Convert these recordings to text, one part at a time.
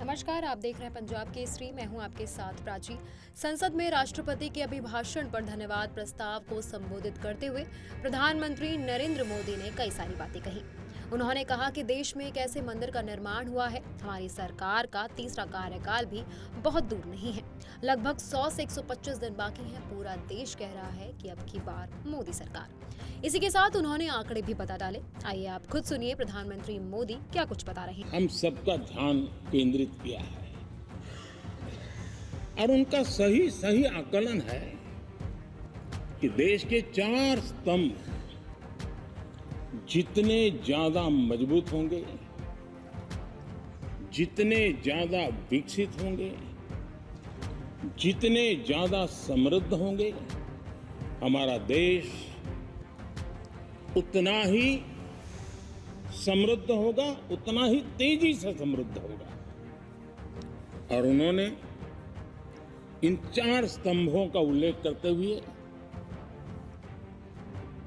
नमस्कार, आप देख रहे हैं पंजाब केसरी। मैं हूं आपके साथ प्राची। संसद में राष्ट्रपति के अभिभाषण पर धन्यवाद प्रस्ताव को संबोधित करते हुए प्रधानमंत्री नरेंद्र मोदी ने कई सारी बातें कही। उन्होंने कहा कि देश में एक ऐसे मंदिर का निर्माण हुआ है। हमारी सरकार का तीसरा कार्यकाल भी बहुत दूर नहीं है। लगभग 100 से 125 दिन बाकी हैं। पूरा देश कह रहा है कि अब की बार मोदी सरकार। इसी के साथ उन्होंने आंकड़े भी बता डाले। आइए आप खुद सुनिए प्रधानमंत्री मोदी क्या कुछ बता रहे हैं। हम सबका ध्यान केंद्रित किया है और उनका सही आकलन है कि देश के 4 स्तंभ जितने ज्यादा मजबूत होंगे, जितने ज्यादा विकसित होंगे, जितने ज्यादा समृद्ध होंगे, हमारा देश उतना ही समृद्ध होगा, उतना ही तेजी से समृद्ध होगा। और उन्होंने इन 4 स्तंभों का उल्लेख करते हुए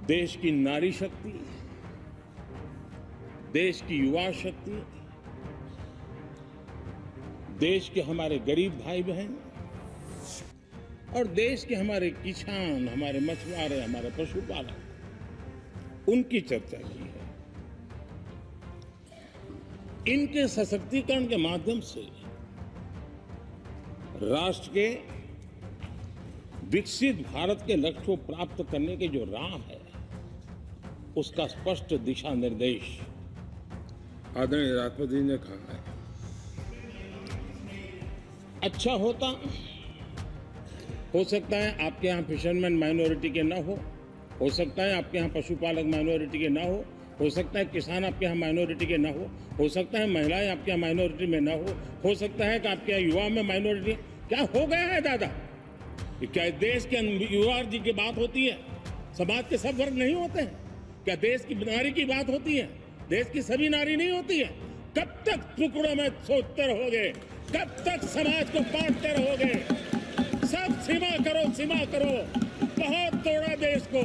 देश की नारी शक्ति, देश की युवा शक्ति, देश के हमारे गरीब भाई बहन और देश के हमारे किसान, हमारे मछुआरे, हमारे पशुपालक, उनकी चर्चा की है। इनके सशक्तिकरण के माध्यम से राष्ट्र के विकसित भारत के लक्ष्य को प्राप्त करने की जो राह है, उसका स्पष्ट दिशा निर्देश आदरणीय राष्ट्रपति जी ने कहा है। अच्छा हो सकता है आपके यहाँ फिशरमैन माइनॉरिटी के ना हो सकता है आपके यहाँ पशुपालक माइनॉरिटी के ना हो सकता है किसान आपके यहाँ माइनॉरिटी के ना हो सकता है महिलाएं आपके यहाँ माइनॉरिटी में ना हो सकता है कि आपके यहाँ युवा में माइनॉरिटी। क्या हो गया है दादा? क्या देश के युवा जी की बात होती है? समाज के सब वर्ग नहीं होते हैं? क्या देश की नारी की बात होती है? देश की सभी नारी नहीं होती है? कब तक टुकड़ों में सोचते रहोगे? कब तक समाज को बांटते रहोगे? सब सीमा करो। बहुत तोड़ा देश को।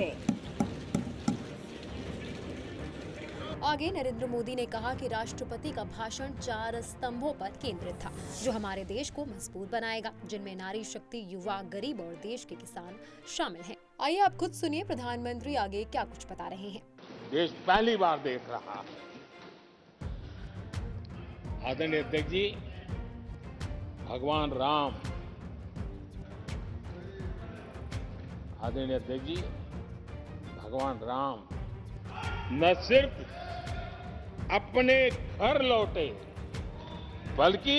आगे नरेंद्र मोदी ने कहा कि राष्ट्रपति का भाषण 4 स्तंभों पर केंद्रित था, जो हमारे देश को मजबूत बनाएगा, जिनमें नारी शक्ति, युवा, गरीब और देश के किसान शामिल हैं। आइए आप खुद सुनिए प्रधानमंत्री आगे क्या कुछ बता रहे हैं। देश पहली बार देख रहा है। आदरणीय अध्यक्ष जी, भगवान राम, आदरणीय अध्यक्ष जी, भगवान राम न सिर्फ अपने घर लौटे, बल्कि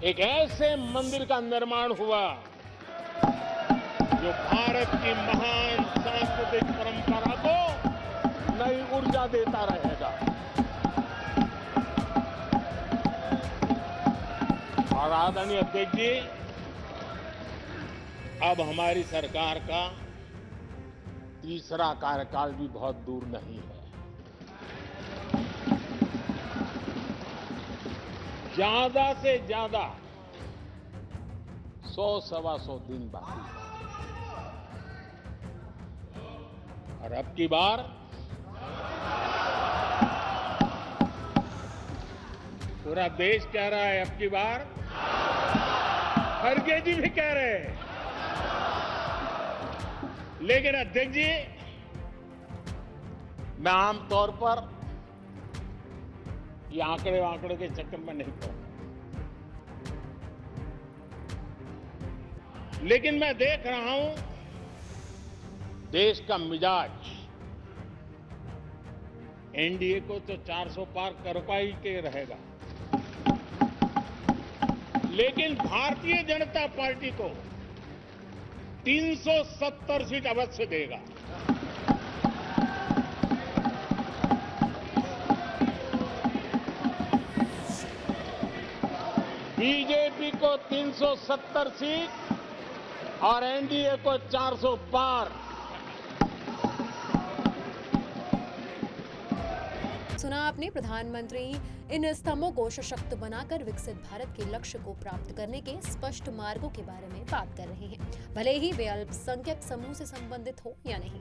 एक ऐसे मंदिर का निर्माण हुआ जो भारत की महान सांस्कृतिक परंपरा को नई ऊर्जा देता रहेगा। और आदरणीय अध्यक्ष जी, अब हमारी सरकार का तीसरा कार्यकाल भी बहुत दूर नहीं है। ज्यादा से ज्यादा 100-125 दिन बाकी है। और अब की बार पूरा देश कह रहा है, अब की बार खड़गे जी भी कह रहे हैं। लेकिन अध्यक्ष जी, मैं आमतौर पर ये आंकड़े के चक्कर में नहीं पड़ा, लेकिन मैं देख रहा हूं देश का मिजाज एनडीए को तो 400 पार कर पाई के रहेगा, लेकिन भारतीय जनता पार्टी को 370 सीट अवश्य देगा। बीजेपी को 370 सीट और एनडीए को 400 पार। सुना आपने, प्रधानमंत्री इन स्तंभों को सशक्त बनाकर विकसित भारत के लक्ष्य को प्राप्त करने के स्पष्ट मार्गों के बारे में बात कर रहे हैं, भले ही वे अल्पसंख्यक समूह से संबंधित हो या नहीं।